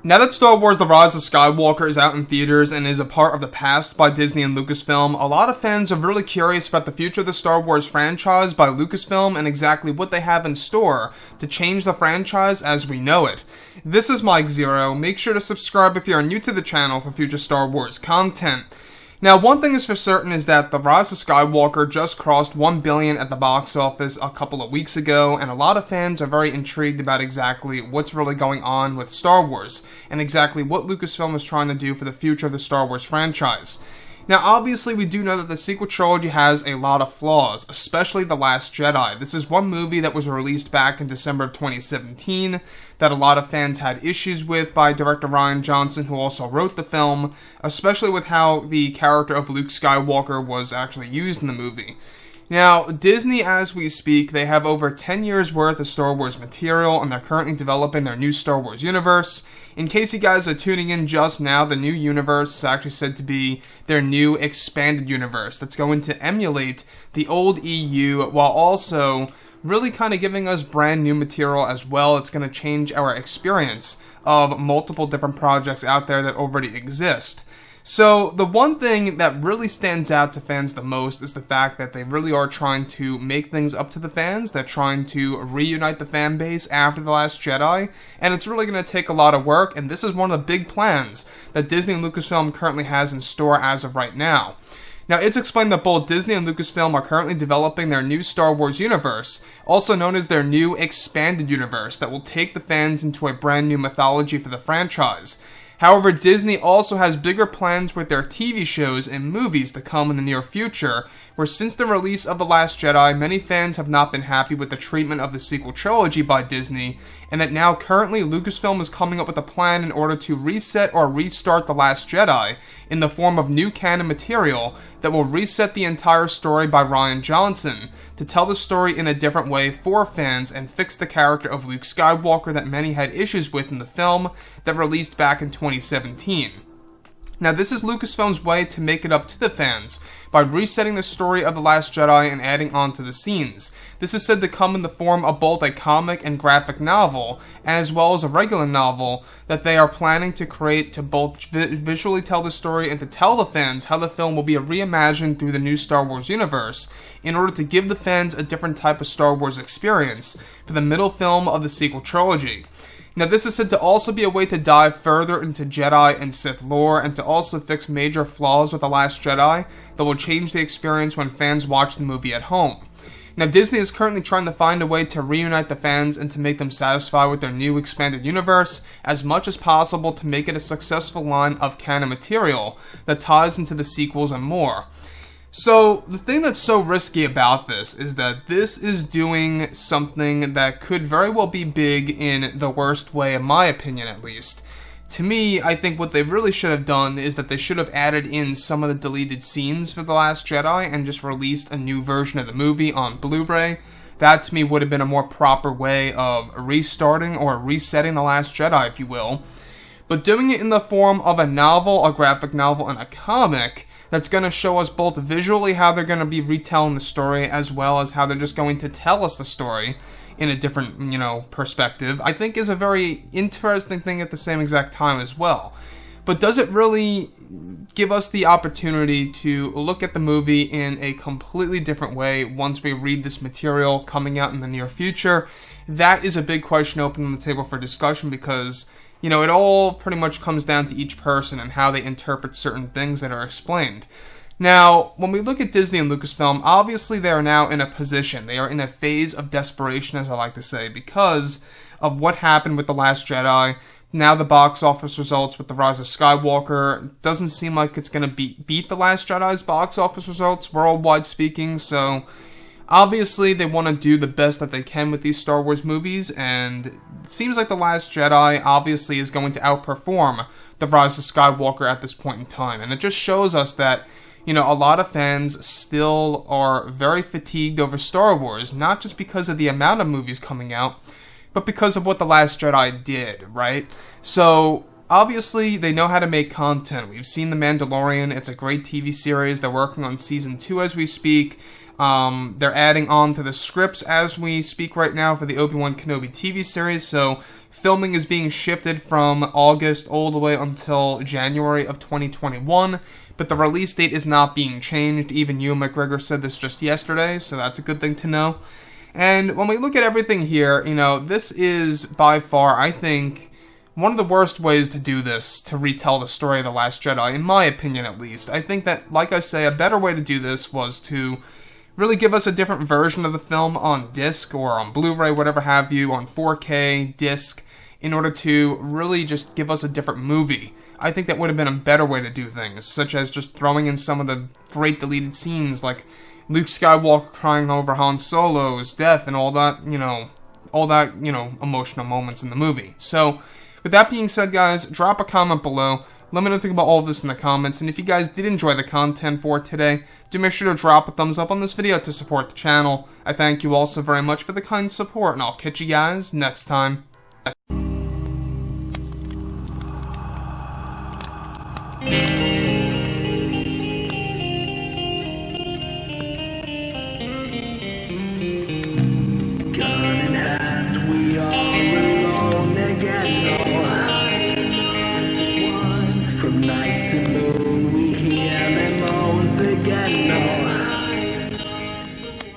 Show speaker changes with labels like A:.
A: Now that Star Wars The Rise of Skywalker is out in theaters and is a part of the past by Disney and Lucasfilm, a lot of fans are really curious about the future of the Star Wars franchise by Lucasfilm and exactly what they have in store to change the franchise as we know it. This is Mike Zero. Make sure to subscribe if you are new to the channel for future Star Wars content. Now, one thing is for certain is that The Rise of Skywalker just crossed $1 billion at the box office a couple of weeks ago, and a lot of fans are very intrigued about exactly what's really going on with Star Wars, and exactly what Lucasfilm is trying to do for the future of the Star Wars franchise. Now, obviously, we do know that the sequel trilogy has a lot of flaws, especially The Last Jedi. This is one movie that was released back in December of 2017 that a lot of fans had issues with by director Rian Johnson, who also wrote the film, especially with how the character of Luke Skywalker was actually used in the movie. Now, Disney, as we speak, they have over 10 years worth of Star Wars material, and they're currently developing their new Star Wars universe. In case you guys are tuning in just now, the new universe is actually said to be their new expanded universe that's going to emulate the old EU while also really kind of giving us brand new material as well. It's going to change our experience of multiple different projects out there that already exist. So, the one thing that really stands out to fans the most is the fact that they really are trying to make things up to the fans. They're trying to reunite the fan base after The Last Jedi, and it's really going to take a lot of work, and this is one of the big plans that Disney and Lucasfilm currently has in store as of right now. Now, it's explained that both Disney and Lucasfilm are currently developing their new Star Wars universe, also known as their new expanded universe, that will take the fans into a brand new mythology for the franchise. However, Disney also has bigger plans with their TV shows and movies to come in the near future, where since the release of The Last Jedi, many fans have not been happy with the treatment of the sequel trilogy by Disney, and that now currently Lucasfilm is coming up with a plan in order to reset or restart The Last Jedi in the form of new canon material that will reset the entire story by Rian Johnson to tell the story in a different way for fans and fix the character of Luke Skywalker that many had issues with in the film that released back in 2017. Now, this is Lucasfilm's way to make it up to the fans by resetting the story of The Last Jedi and adding on to the scenes. This is said to come in the form of both a comic and graphic novel, as well as a regular novel that they are planning to create to both visually tell the story and to tell the fans how the film will be reimagined through the new Star Wars universe in order to give the fans a different type of Star Wars experience for the middle film of the sequel trilogy. Now, this is said to also be a way to dive further into Jedi and Sith lore and to also fix major flaws with The Last Jedi that will change the experience when fans watch the movie at home. Now, Disney is currently trying to find a way to reunite the fans and to make them satisfied with their new expanded universe as much as possible to make it a successful line of canon material that ties into the sequels and more. So, the thing that's so risky about this is that this is doing something that could very well be big in the worst way, in my opinion at least. To me, I think what they really should have done is that they should have added in some of the deleted scenes for The Last Jedi and just released a new version of the movie on Blu-ray. That, to me, would have been a more proper way of restarting or resetting The Last Jedi, if you will. But doing it in the form of a novel, a graphic novel, and a comic that's going to show us both visually how they're going to be retelling the story as well as how they're just going to tell us the story in a different, perspective, I think is a very interesting thing at the same exact time as well. But does it really give us the opportunity to look at the movie in a completely different way once we read this material coming out in the near future? That is a big question open on the table for discussion because it all pretty much comes down to each person and how they interpret certain things that are explained. Now, when we look at Disney and Lucasfilm, obviously they are now in a position, they are in a phase of desperation, as I like to say, because of what happened with The Last Jedi. Now the box office results with The Rise of Skywalker doesn't seem like it's going to beat The Last Jedi's box office results, worldwide speaking, so obviously they want to do the best that they can with these Star Wars movies, and it seems like The Last Jedi obviously is going to outperform The Rise of Skywalker at this point in time, and it just shows us that a lot of fans still are very fatigued over Star Wars, not just because of the amount of movies coming out, but because of what The Last Jedi did, right? So, obviously, they know how to make content. We've seen The Mandalorian. It's a great TV series. They're working on Season 2 as we speak. They're adding on to the scripts as we speak right now for the Obi-Wan Kenobi TV series, so filming is being shifted from August all the way until January of 2021, but the release date is not being changed. Even Ewan McGregor said this just yesterday, so that's a good thing to know. And when we look at everything here, you know, this is by far, I think, one of the worst ways to do this, to retell the story of The Last Jedi, in my opinion at least. I think that, like I say, a better way to do this was to really give us a different version of the film on disc or on Blu-ray, whatever have you, on 4K disc, in order to really just give us a different movie. I think that would have been a better way to do things, such as just throwing in some of the great deleted scenes, like Luke Skywalker crying over Han Solo's death and all that, emotional moments in the movie. So, with that being said, guys, drop a comment below. Let me know what you think about all of this in the comments, and if you guys did enjoy the content for today, do make sure to drop a thumbs up on this video to support the channel. I thank you all so very much for the kind support, and I'll catch you guys next time.